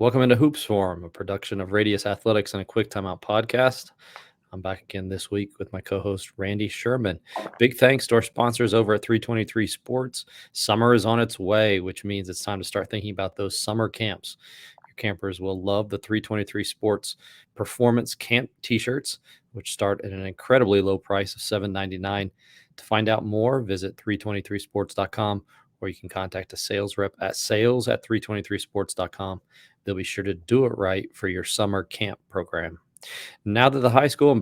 Welcome into Hoops Forum, a production of Radius Athletics and a Quick Timeout podcast. I'm back again this week with my co-host Randy Sherman. Big thanks to our sponsors over at 323 Sports. Summer is on its way, which means it's time to start thinking about those summer camps. Your campers will love the 323 Sports Performance Camp t-shirts, which start at an incredibly low price of $7.99. To find out more, visit 323sports.com, or you can contact a sales rep at sales@323sports.com. They'll be sure to do it right for your summer camp program. Now that the high school and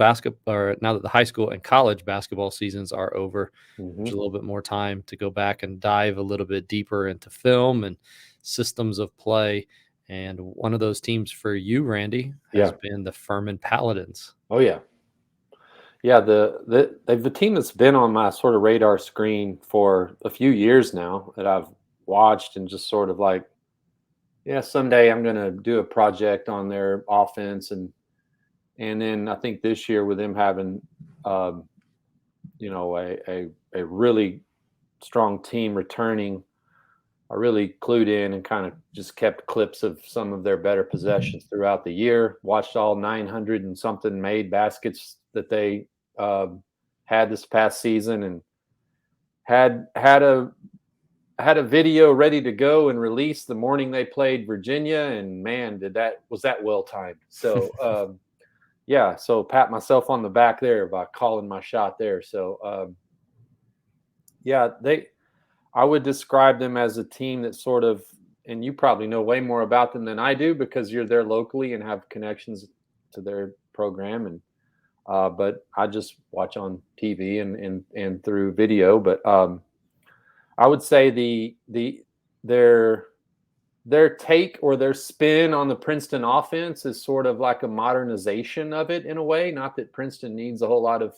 college basketball seasons are over, there's a little bit more time to go back and dive a little bit deeper into film and systems of play. And one of those teams for you, Randy, has been the Furman Paladins. Oh yeah. Yeah, the team that's been on my sort of radar screen for a few years now that I've watched and just sort of like, yeah, someday I'm going to do a project on their offense, and then I think this year with them having, a really strong team returning, I really clued in and kind of just kept clips of some of their better possessions throughout the year. Watched all 900 and something made baskets that they had this past season, and had a video ready to go and release the morning they played Virginia, and man, was that well timed. So yeah, so pat myself on the back there by calling my shot there. So yeah, I would describe them as a team that sort of, and you probably know way more about them than I do because you're there locally and have connections to their program, and but I just watch on TV and through video. But I would say their take or their spin on the Princeton offense is sort of like a modernization of it in a way. Not that Princeton needs a whole lot of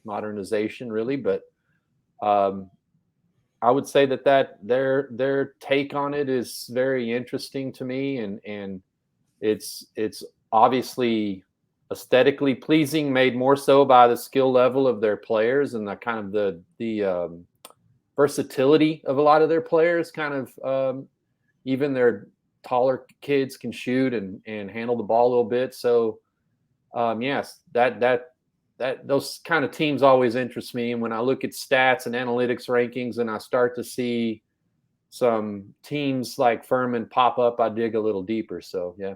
modernization really, but I would say that their take on it is very interesting to me, and it's obviously aesthetically pleasing, made more so by the skill level of their players and the kind of the versatility of a lot of their players. Kind of even their taller kids can shoot and handle the ball a little bit. So yes, that those kind of teams always interest me. And when I look at stats and analytics rankings and I start to see some teams like Furman pop up, I dig a little deeper. So yeah.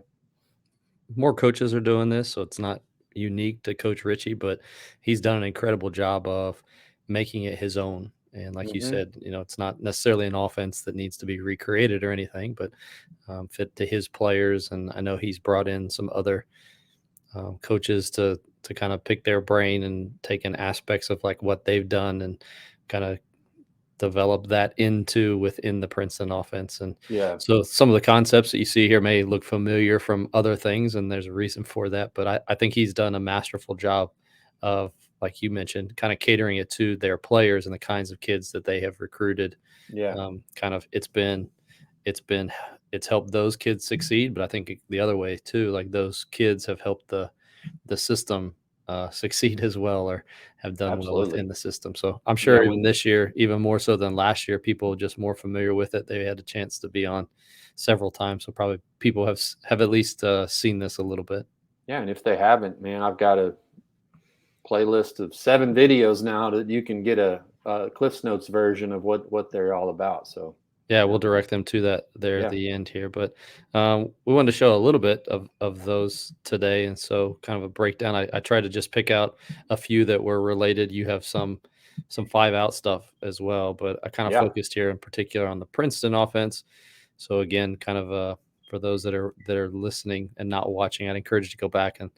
More coaches are doing this, so it's not unique to Coach Ritchie, but he's done an incredible job of making it his own. And like you said, it's not necessarily an offense that needs to be recreated or anything, but fit to his players. And I know he's brought in some other coaches to kind of pick their brain and taken aspects of like what they've done and kind of develop that within the Princeton offense. And Yeah. so some of the concepts that you see here may look familiar from other things, and there's a reason for that. But I think he's done a masterful job of, like you mentioned, kind of catering it to their players and the kinds of kids that they have recruited. Yeah. Kind of it's helped those kids succeed, but I think the other way too, like those kids have helped the system succeed as well, or have done well Absolutely. within the system. So I'm Yeah. sure even this year, even more so than last year, people are just more familiar with it. They had a chance to be on several times, so probably people have at least seen this a little bit. Yeah. And if they haven't, man, I've got a playlist of 7 videos now that you can get a Cliff's Notes version of what they're all about. So Yeah, we'll direct them to that there at yeah. the end here. But we wanted to show a little bit of those today. And so kind of a breakdown. I tried to just pick out a few that were related. You have some 5-out stuff as well, but I kind of Yeah. focused here in particular on the Princeton offense. So again, kind of for those that are listening and not watching, I'd encourage you to go back and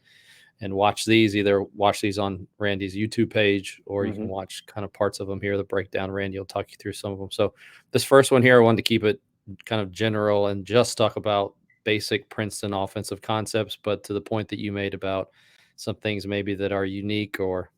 watch these. Either watch these on Randy's YouTube page, or you can watch kind of parts of them here, the breakdown. Randy will talk you through some of them. So this first one here, I wanted to keep it kind of general and just talk about basic Princeton offensive concepts, but to the point that you made about some things maybe that are unique, or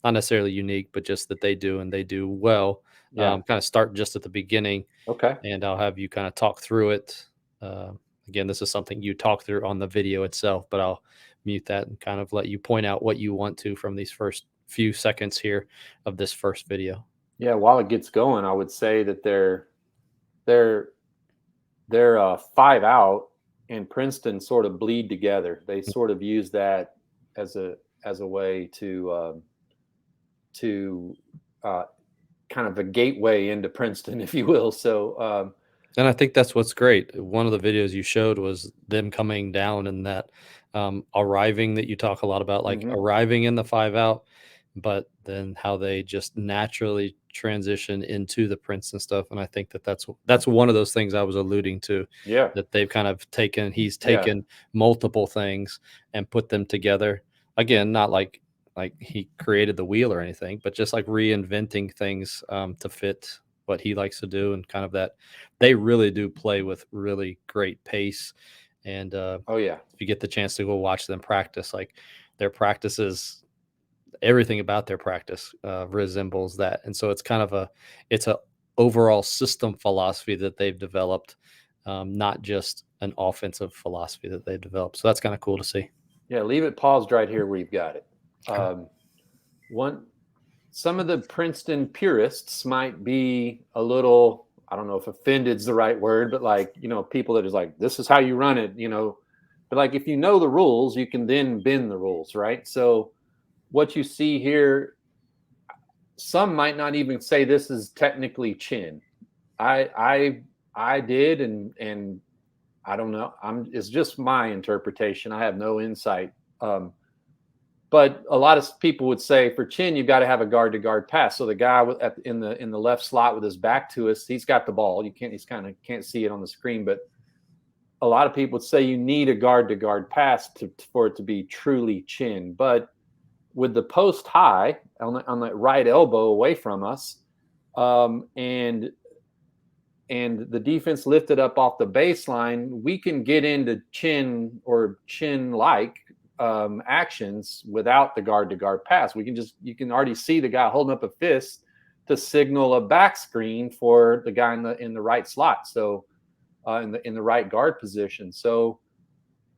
not necessarily unique, but just that they do and they do well. Yeah. Kind of start just at the beginning, Okay. and I'll have you kind of talk through it. Again, this is something you talk through on the video itself, but I'll mute that and kind of let you point out what you want to from these first few seconds here of this first video. Yeah. While it gets going, I would say that they're 5 out and Princeton sort of bleed together. They sort of use that as a way to kind of a gateway into Princeton, if you will. So and I think that's what's great. One of the videos you showed was them coming down and that arriving that you talk a lot about, like arriving in the 5-out, but then how they just naturally transition into the Princeton stuff. And I think that that's one of those things I was alluding to. yeah, That they've kind of he's taken multiple things and put them together. Again, not like he created the wheel or anything, but just like reinventing things to fit what he likes to do, and kind of that they really do play with really great pace. And oh yeah, if you get the chance to go watch them practice, like their practices, everything about their practice resembles that. And so it's kind of it's a overall system philosophy that they've developed, not just an offensive philosophy that they've developed. So that's kind of cool to see. yeah. Leave it paused right here where you've got it. Some of the Princeton purists might be a little, I don't know if offended is the right word, but like, people that is like, this is how you run it, but like, if you know the rules, you can then bend the rules, right? So what you see here, some might not even say this is technically chin. I did, and I don't know. It's just my interpretation. I have no insight. But a lot of people would say for chin, you've got to have a guard-to-guard pass. So the guy in the left slot with his back to us, he's got the ball. He's kind of can't see it on the screen, but a lot of people would say you need a guard-to-guard pass for it to be truly chin. But with the post high on the right elbow away from us, and the defense lifted up off the baseline, we can get into chin or chin-like actions without the guard-to-guard pass. You can already see the guy holding up a fist to signal a back screen for the guy in the right slot. So in the right guard position. So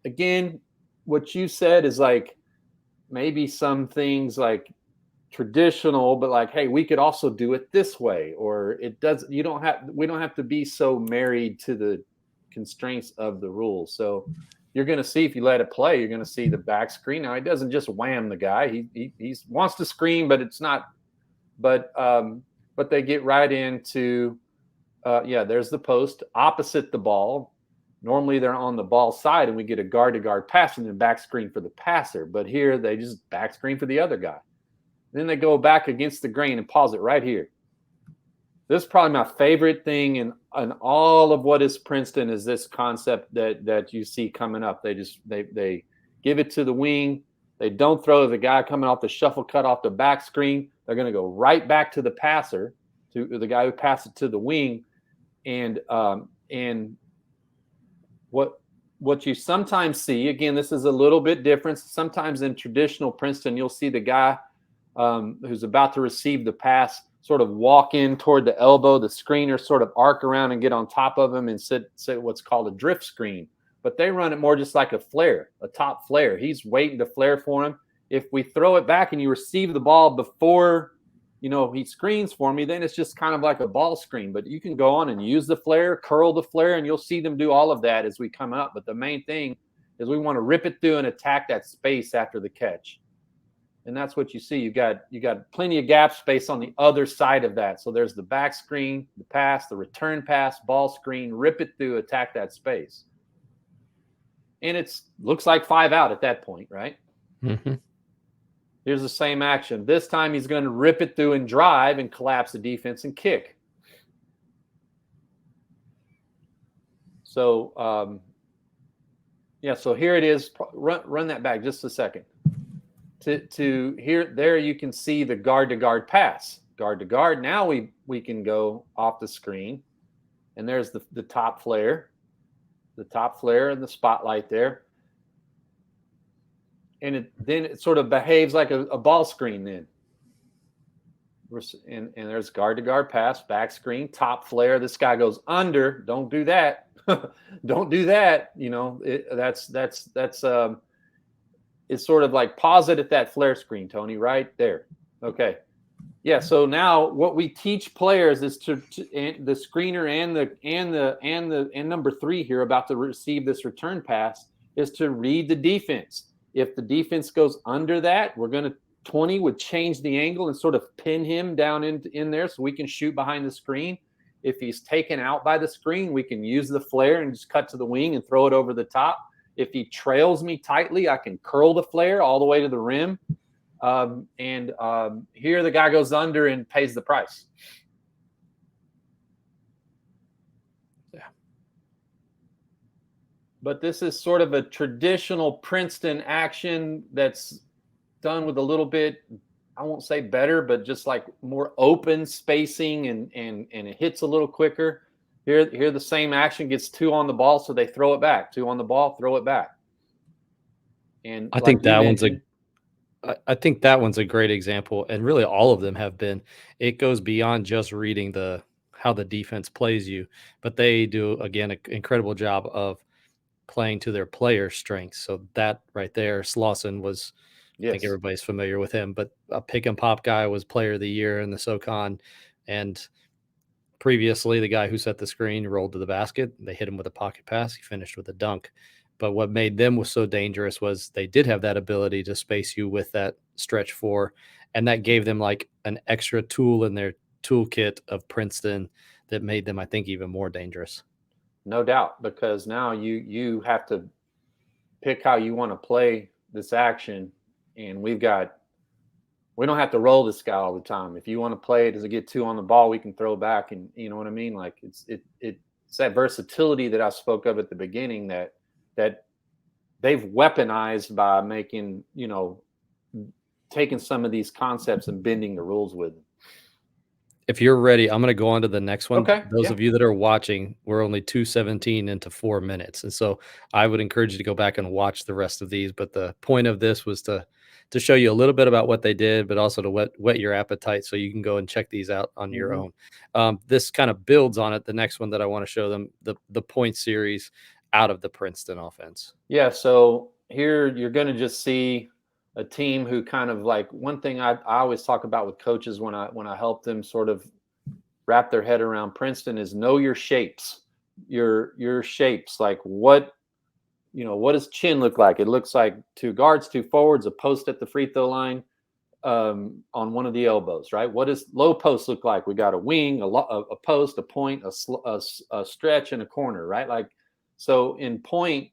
again, what you said is like maybe some things like traditional, but like, hey, we could also do it this way, or we don't have to be so married to the constraints of the rules. So you're going to see, if you let it play, you're going to see the back screen. Now, he doesn't just wham the guy. He wants to screen, but it's not. But they get right into, there's the post opposite the ball. Normally they're on the ball side, and we get a guard-to-guard pass and then back screen for the passer. But here they just back screen for the other guy. Then they go back against the grain and pause it right here. This is probably my favorite thing in all of what is Princeton, is this concept that you see coming up. They give it to the wing. They don't throw the guy coming off the shuffle cut off the back screen. They're going to go right back to the passer, to the guy who passed it to the wing. And what you sometimes see, again, this is a little bit different. Sometimes in traditional Princeton, you'll see the guy who's about to receive the pass sort of walk in toward the elbow, the screener sort of arc around and get on top of him and sit what's called a drift screen. But they run it more just like a flare, a top flare. He's waiting to flare for him. If we throw it back and you receive the ball before, he screens for me, then it's just kind of like a ball screen. But you can go on and use the flare, curl the flare, and you'll see them do all of that as we come up. But the main thing is we want to rip it through and attack that space after the catch. And that's what you see. You got plenty of gap space on the other side of that. So there's the back screen, the pass, the return pass, ball screen, rip it through, attack that space. And it looks like 5-out at that point, right? Mm-hmm. Here's the same action. This time he's going to rip it through and drive and collapse the defense and kick. So, so here it is. Run that back just a second. To here, there you can see the guard-to-guard pass. Guard-to-guard. Now we can go off the screen, and there's the top flare. The top flare and the spotlight there. And then it sort of behaves like a ball screen then. And there's guard-to-guard pass, back screen, top flare. This guy goes under. Don't do that. Don't do that. It's sort of like pause it at that flare screen, Tony, right there. Okay. Yeah. So now what we teach players is and the screener and number 3 here about to receive this return pass is to read the defense. If the defense goes under that, we're going to 20 would change the angle and sort of pin him down in there so we can shoot behind the screen. If he's taken out by the screen, we can use the flare and just cut to the wing and throw it over the top. If he trails me tightly, I can curl the flare all the way to the rim. Here the guy goes under and pays the price. Yeah. But this is sort of a traditional Princeton action that's done with a little bit, I won't say better, but just like more open spacing and it hits a little quicker. Here the same action gets 2 on the ball, so they throw it back. 2 on the ball, throw it back. And I think that one's a great example, and really all of them have been. It goes beyond just reading how the defense plays you, but they do again an incredible job of playing to their player strengths. So that right there, Slauson was, I think everybody's familiar with him, but a pick and pop guy was player of the year in the SoCon, and previously the guy who set the screen rolled to the basket. They hit him with a pocket pass. He finished with a dunk. But what made them was so dangerous was they did have that ability to space you with that stretch 4, and that gave them like an extra tool in their toolkit of Princeton that made them, I think, even more dangerous. No doubt, because now you have to pick how you want to play this action, and we don't have to roll this guy all the time. If you want to play it as a get 2 on the ball, we can throw back, and you know what I mean? Like it's that versatility that I spoke of at the beginning that they've weaponized by making, taking some of these concepts and bending the rules with them. If you're ready, I'm going to go on to the next one. Okay. Those of you that are watching, we're only 2:17 into 4 minutes. And so I would encourage you to go back and watch the rest of these. But the point of this was to show you a little bit about what they did, but also to whet your appetite so you can go and check these out on your own. This kind of builds on it. The next one that I want to show them, the point series out of the Princeton offense. Yeah. So here you're going to just see a team who kind of like, one thing I always talk about with coaches when I help them sort of wrap their head around Princeton is know your shapes, your shapes. Like what does chin look like? It looks like 2 guards, 2 forwards, a post at the free throw line on one of the elbows, right? What does low post look like? We got a wing, a post, a point, a stretch, and a corner, right? Like, so in point,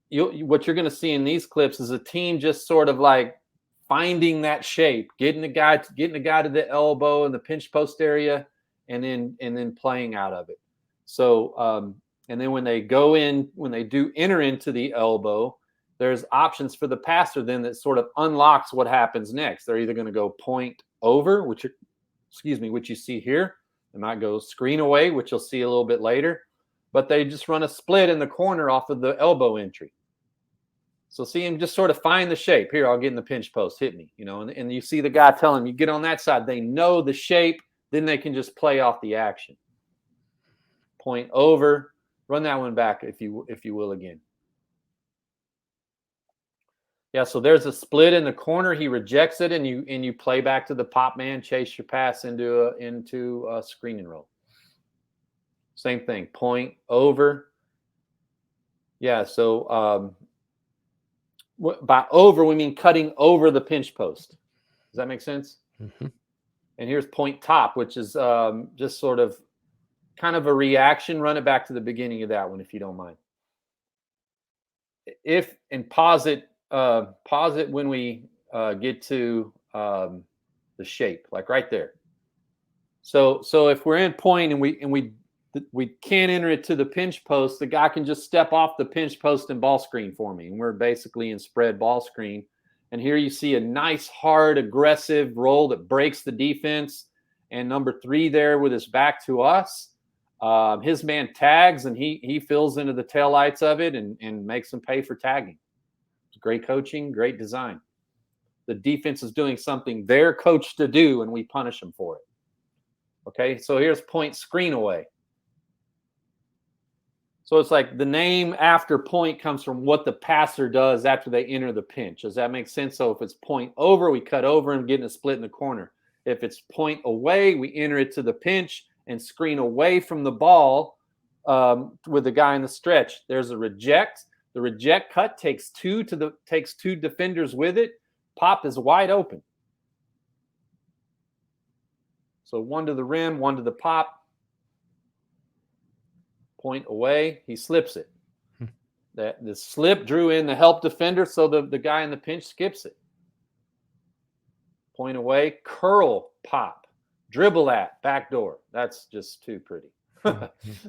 what you're going to see in these clips is a team just sort of like finding that shape, getting the guy to the elbow and the pinch post area, and then playing out of it. So and then when they do enter into the elbow, there's options for the passer then that sort of unlocks what happens next. They're either going to go point over, which you see here. They might go screen away, which you'll see a little bit later, but they just run a split in the corner off of the elbow entry. So see him just sort of find the shape. Here, I'll get in the pinch post, hit me, and you see the guy tell him, you get on that side. They know the shape, then they can just play off the action. Point over, run that one back if you will again. Yeah, so there's a split in the corner. He rejects it, and you play back to the pop man, chase your pass into a screen and roll. Same thing, point over. Yeah, so by over, we mean cutting over the pinch post. Does that make sense? Mm-hmm. And here's point top, which is just sort of kind of a reaction. Run it back to the beginning of that one, if you don't mind. Pause it when we get to the shape, like right there. So if we're in point and we can't enter it to the pinch post, the guy can just step off the pinch post and ball screen for me. And we're basically in spread ball screen. And here you see a nice, hard, aggressive roll that breaks the defense. And number 3 there with his back to us. His man tags, and he fills into the taillights of it and makes them pay for tagging. Great coaching, great design. The defense is doing something they're coached to do, and we punish them for it. Okay, so here's point screen away. So it's like the name after point comes from what the passer does after they enter the pinch. Does that make sense? So if it's point over, we cut over and get in a split in the corner. If it's point away, we enter it to the pinch and screen away from the ball with the guy in the stretch. There's a reject. The reject cut takes two defenders with it. Pop is wide open. So one to the rim, one to the pop. Point away, he slips it. The slip drew in the help defender, so the guy in the pinch skips it. Point away, curl, pop, dribble at, backdoor. That's just too pretty.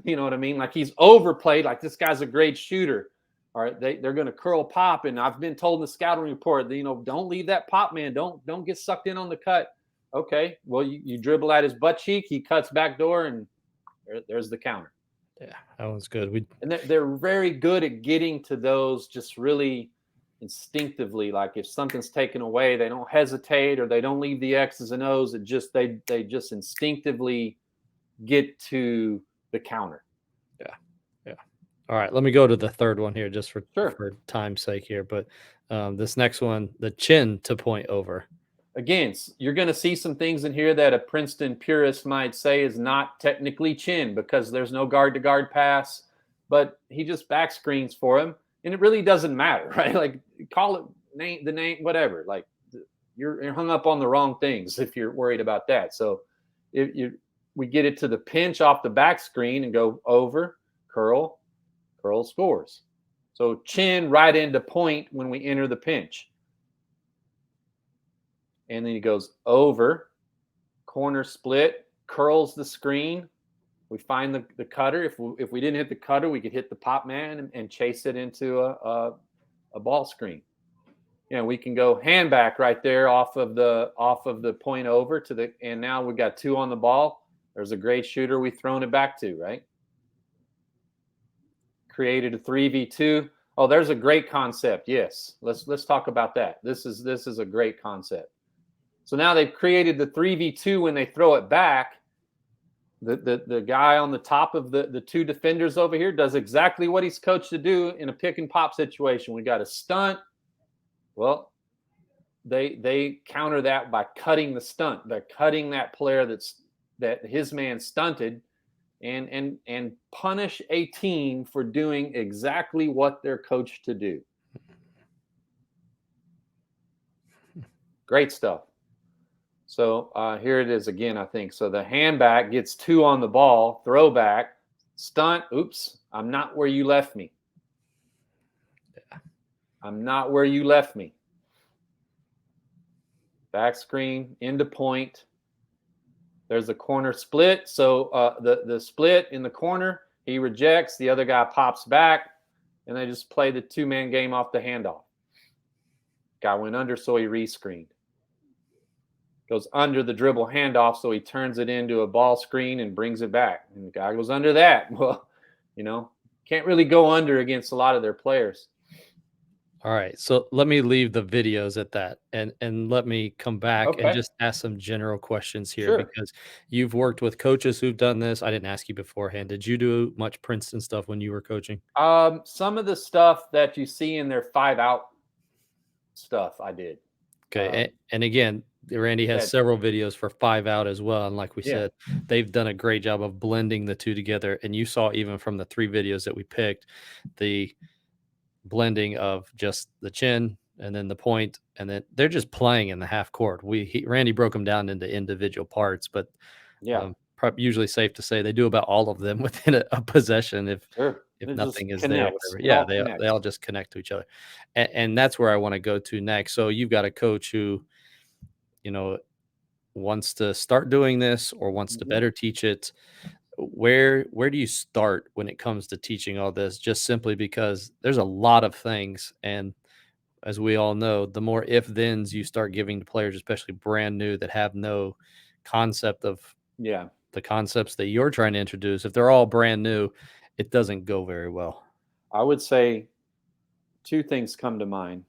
You know what I mean? Like he's overplayed, like this guy's a great shooter. All right, they're going to curl pop, and I've been told in the scouting report that, don't leave that pop man. Don't get sucked in on the cut. Okay, well, you dribble at his butt cheek, he cuts backdoor, and there's the counter. Yeah, that one's good. And they're very good at getting to those just really instinctively. Like if something's taken away, they don't hesitate or they don't leave the X's and O's. They just instinctively get to the counter. Yeah. All right, let me go to the third one here just for time's sake here. But this next one, the chin to point over. Again, you're going to see some things in here that a Princeton purist might say is not technically chin because there's no guard-to-guard pass, but he just back screens for him, and it really doesn't matter, right? Like, call it the name, whatever. Like, you're hung up on the wrong things if you're worried about that. So we get it to the pinch off the back screen and go over, curl scores. So chin right into point when we enter the pinch. And then he goes over, corner split, curls the screen. We find the cutter. If we didn't hit the cutter, we could hit the pop man and chase it into a ball screen. We can go hand back right there off of the point over to and now we've got two on the ball. There's a great shooter we've thrown it back to, right? Created a 3v2. Oh, there's a great concept. Yes, let's talk about that. This is a great concept. So now they've created the 3v2 when they throw it back. The guy on the top of the two defenders over here does exactly what he's coached to do in a pick and pop situation. We got a stunt. Well, they counter that by cutting the stunt, by cutting that player that his man stunted, and punish a team for doing exactly what they're coached to do. Great stuff. So here it is again, I think. So the hand back gets two on the ball, throw back, stunt. Oops, I'm not where you left me. I'm not where you left me. Back screen, into point. There's a corner split. So the split in the corner, he rejects. The other guy pops back, and they just play the two-man game off the handoff. Guy went under, so he rescreened. Goes under the dribble handoff, so he turns it into a ball screen and brings it back. And the guy goes under that. Well, can't really go under against a lot of their players. All right, so let me leave the videos at that, and let me come back and just ask some general questions here because you've worked with coaches who've done this. I didn't ask you beforehand. Did you do much Princeton stuff when you were coaching? Some of the stuff that you see in their 5-out stuff, I did. Okay, and again, Randy has several videos for 5-out as well, and like we said, they've done a great job of blending the two together. And you saw even from the 3 videos that we picked, the blending of just the chin and then the point, and then they're just playing in the half court. Randy broke them down into individual parts, but usually safe to say they do about all of them within a possession if nothing is there. Whatever. They all just connect to each other, and that's where I want to go to next. So you've got a coach who wants to start doing this or wants to better teach it. Where do you start when it comes to teaching all this? Just simply because there's a lot of things, and as we all know, the more if-thens you start giving to players, especially brand new that have no concept of the concepts that you're trying to introduce, if they're all brand new, it doesn't go very well. I would say 2 things come to mind.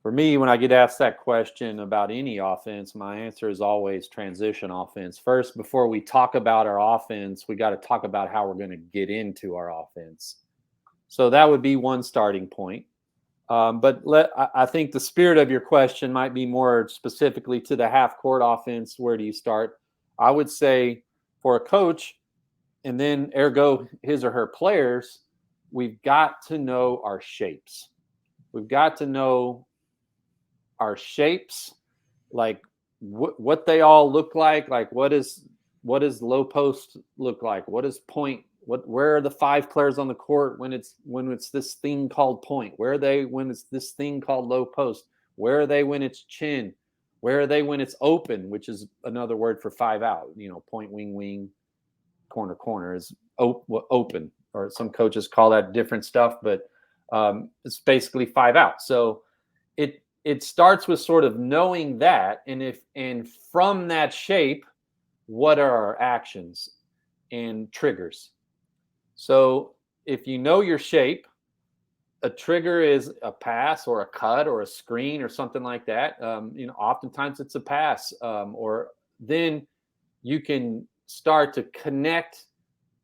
For me, when I get asked that question about any offense, my answer is always transition offense. First, before we talk about our offense, we got to talk about how we're going to get into our offense. So that would be one starting point. I think the spirit of your question might be more specifically to the half court offense. Where do you start? I would say for a coach, and then ergo his or her players, we've got to know our shapes. We've got to know our shapes, like what they all look like. Like what does low post look like? What is point? Where are the 5 players on the court when it's this thing called point? Where are they when it's this thing called low post? Where are they when it's chin? Where are they when it's open, which is another word for 5 out? Point, wing, corner, corner is open, or some coaches call that different stuff, but it's basically 5 out. So it starts with sort of knowing that, and from that shape, what are our actions and triggers? So if you know your shape, a trigger is a pass or a cut or a screen or something like that. Oftentimes it's a pass, or then you can start to connect.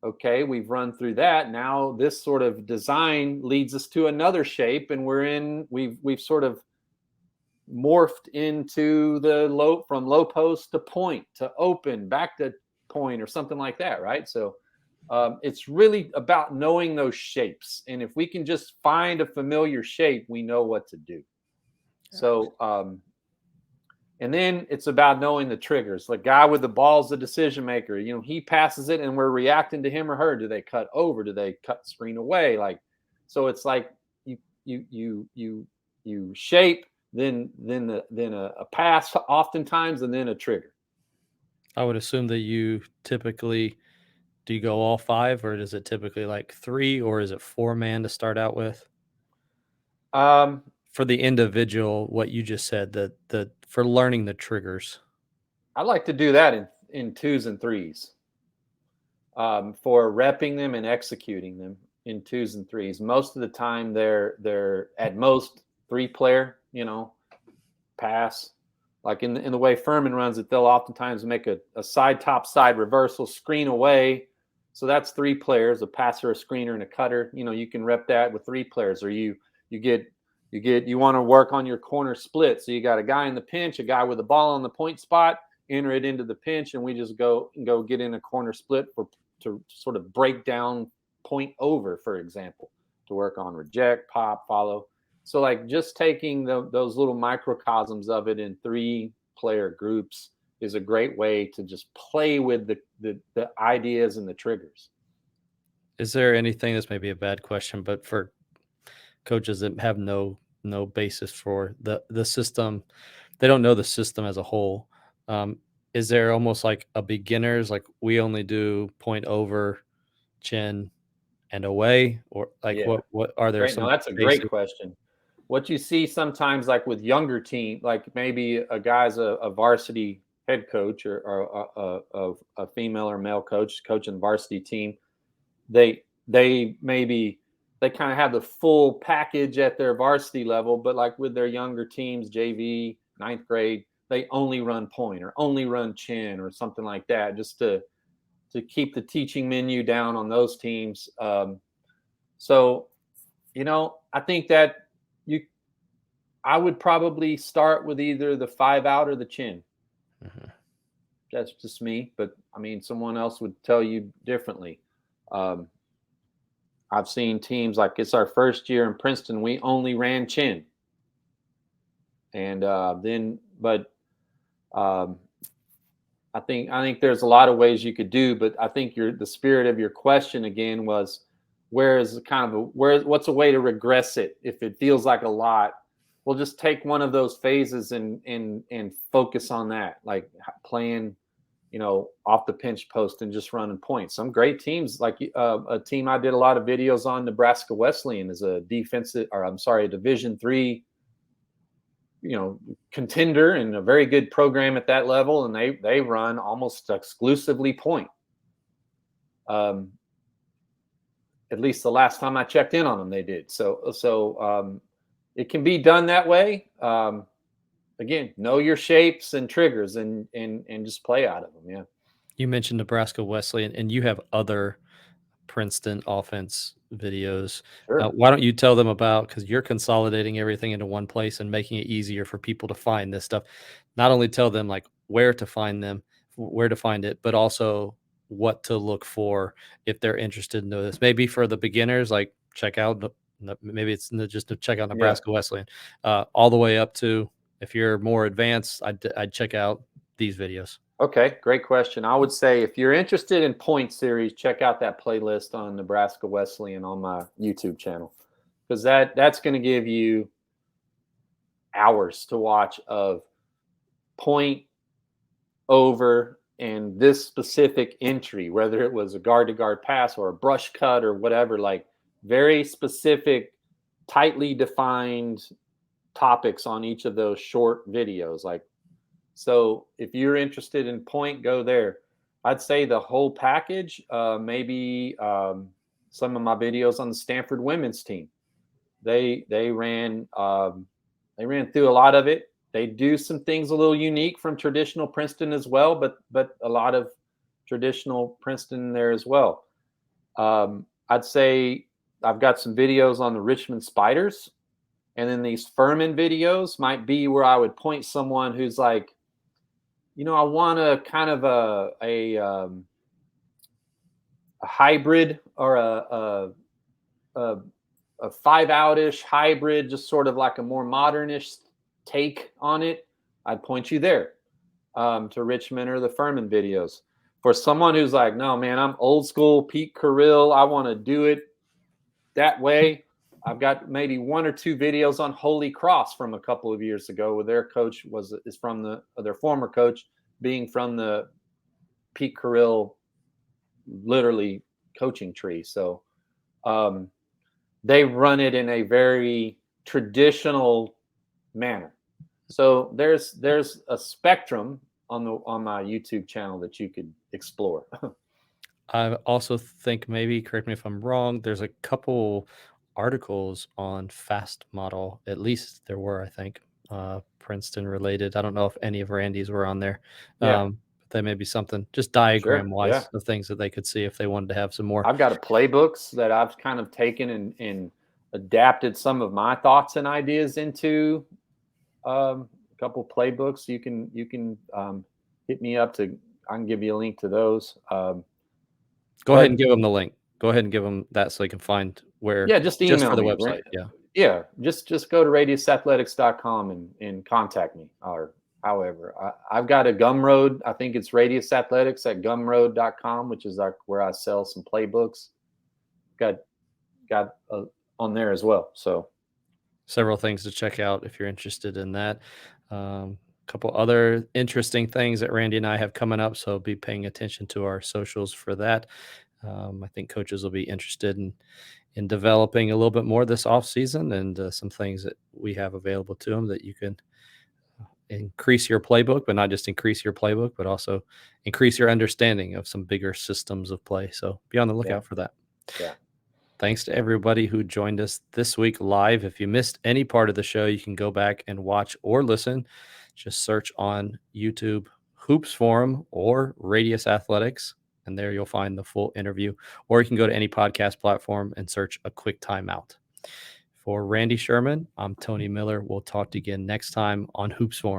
Okay, we've run through that. Now this sort of design leads us to another shape, and we've sort of morphed into from low post to point to open back to point or something like that, right? So it's really about knowing those shapes, and if we can just find a familiar shape, we know what to do. So and then it's about knowing the triggers. The guy with the ball is the decision maker. He passes it and we're reacting to him or her. Do they cut over? Do they cut screen away? So it's like you shape, then a pass oftentimes, and then a trigger. I would assume that you typically, do you go all 5, or is it typically like 3, or is it 4-man to start out with? For the individual, what you just said, for learning the triggers. I like to do that in 2s and 3s. For repping them and executing them in 2s and 3s. Most of the time they're at most 3-player, pass. Like in the way Furman runs it, they'll oftentimes make a side top side reversal, screen away. So that's 3 players, a passer, a screener, and a cutter. You can rep that with 3 players. Or you want to work on your corner split. So you got a guy in the pinch, a guy with the ball on the point spot, enter it into the pinch, and we just go get in a corner split to sort of break down point over, for example, to work on reject, pop, follow. So like just taking those little microcosms of it in 3-player groups is a great way to just play with the ideas and the triggers. Is there anything, this may be a bad question, but for coaches that have no basis for the system, they don't know the system as a whole, is there almost like a beginner's, like we only do point over, chin, and away, or like Yeah. what are there Great. some No, that's a great question. What you see sometimes, like with younger team, like maybe a guy's a varsity head coach or a female or male coach coaching the varsity team, they kind of have the full package at their varsity level, but like with their younger teams, JV, 9th grade, they only run point or only run chin or something like that, just to keep the teaching menu down on those teams. So, I think that I would probably start with either the 5 out or the chin. Mm-hmm. That's just me, but I mean, someone else would tell you differently. I've seen teams like it's our first year in Princeton, we only ran chin. And I think there's a lot of ways you could do, but I think the spirit of your question again was what's a way to regress it if it feels like a lot. We'll just take one of those phases and focus on that, like playing, off the pinch post and just running points. Some great teams, like a team I did a lot of videos on, Nebraska Wesleyan, is a Division III, contender and a very good program at that level, and they run almost exclusively point. At least the last time I checked in on them, they did. So it can be done that way. Again, know your shapes and triggers and just play out of them. Yeah. You mentioned Nebraska Wesleyan, and you have other Princeton offense videos. Sure. Why don't you tell them about, because you're consolidating everything into one place and making it easier for people to find this stuff. Not only tell them like where to find them, where to find it, but also what to look for if they're interested in this. Maybe for the beginners, like check out maybe it's just to check out Yeah. Nebraska Wesleyan, all the way up to, if you're more advanced, I'd check out these videos. Okay, great question. I would say if you're interested in point series, check out that playlist on Nebraska Wesleyan on my YouTube channel, because that's going to give you hours to watch of point, over, and this specific entry, whether it was a guard-to-guard pass or a brush cut or whatever, like very specific, tightly defined topics on each of those short videos. Like, so if you're interested in point, go there. I'd say the whole package, maybe some of my videos on the Stanford women's team. They ran through a lot of it. They do some things a little unique from traditional Princeton as well, but a lot of traditional Princeton there as well. I'd say I've got some videos on the Richmond Spiders, and then these Furman videos might be where I would point someone who's like, I want a kind of a hybrid, or a 5-out-ish hybrid, just sort of like a more modernish take on it. I'd point you there to Richmond or the Furman videos. For someone who's like, no, man, I'm old school Pete Carrill, I want to do it that way, I've got maybe 1 or 2 videos on Holy Cross from a couple of years ago, where their coach is from their former coach being from the Pete Carrill literally coaching tree. So they run it in a very traditional manner. So there's a spectrum on my YouTube channel that you could explore. I also think, maybe correct me if I'm wrong, there's a couple articles on fast model. At least there were, I think, Princeton related. I don't know if any of Randy's were on there. Yeah, But they may be something just sure. diagram Yeah. wise of things that they could see if they wanted to have some more. I've got a playbooks that I've kind of taken and adapted some of my thoughts and ideas into a couple playbooks. You can hit me up I can give you a link to those. Go ahead and give them the link. Go ahead and give them that so they can find where. Yeah, just Just email for the me. website. Yeah. Yeah, just go to radiusathletics.com and contact me, or however. I've got a Gumroad. I think it's Radius Athletics at gumroad.com, which is like where I sell some playbooks. Got on there as well. So Several things to check out if you're interested in that. Couple other interesting things that Randy and I have coming up, so be paying attention to our socials for that. I think coaches will be interested in developing a little bit more this off season, and some things that we have available to them that you can increase your playbook, but not just increase your playbook, but also increase your understanding of some bigger systems of play. So be on the lookout for that. yeah. Thanks to everybody who joined us this week live. If you missed any part of the show, you can go back and watch or listen. Just search on YouTube Hoops Forum or Radius Athletics, and there you'll find the full interview. Or you can go to any podcast platform and search A Quick Timeout. For Randy Sherman, I'm Tony Miller. We'll talk to you again next time on Hoops Forum.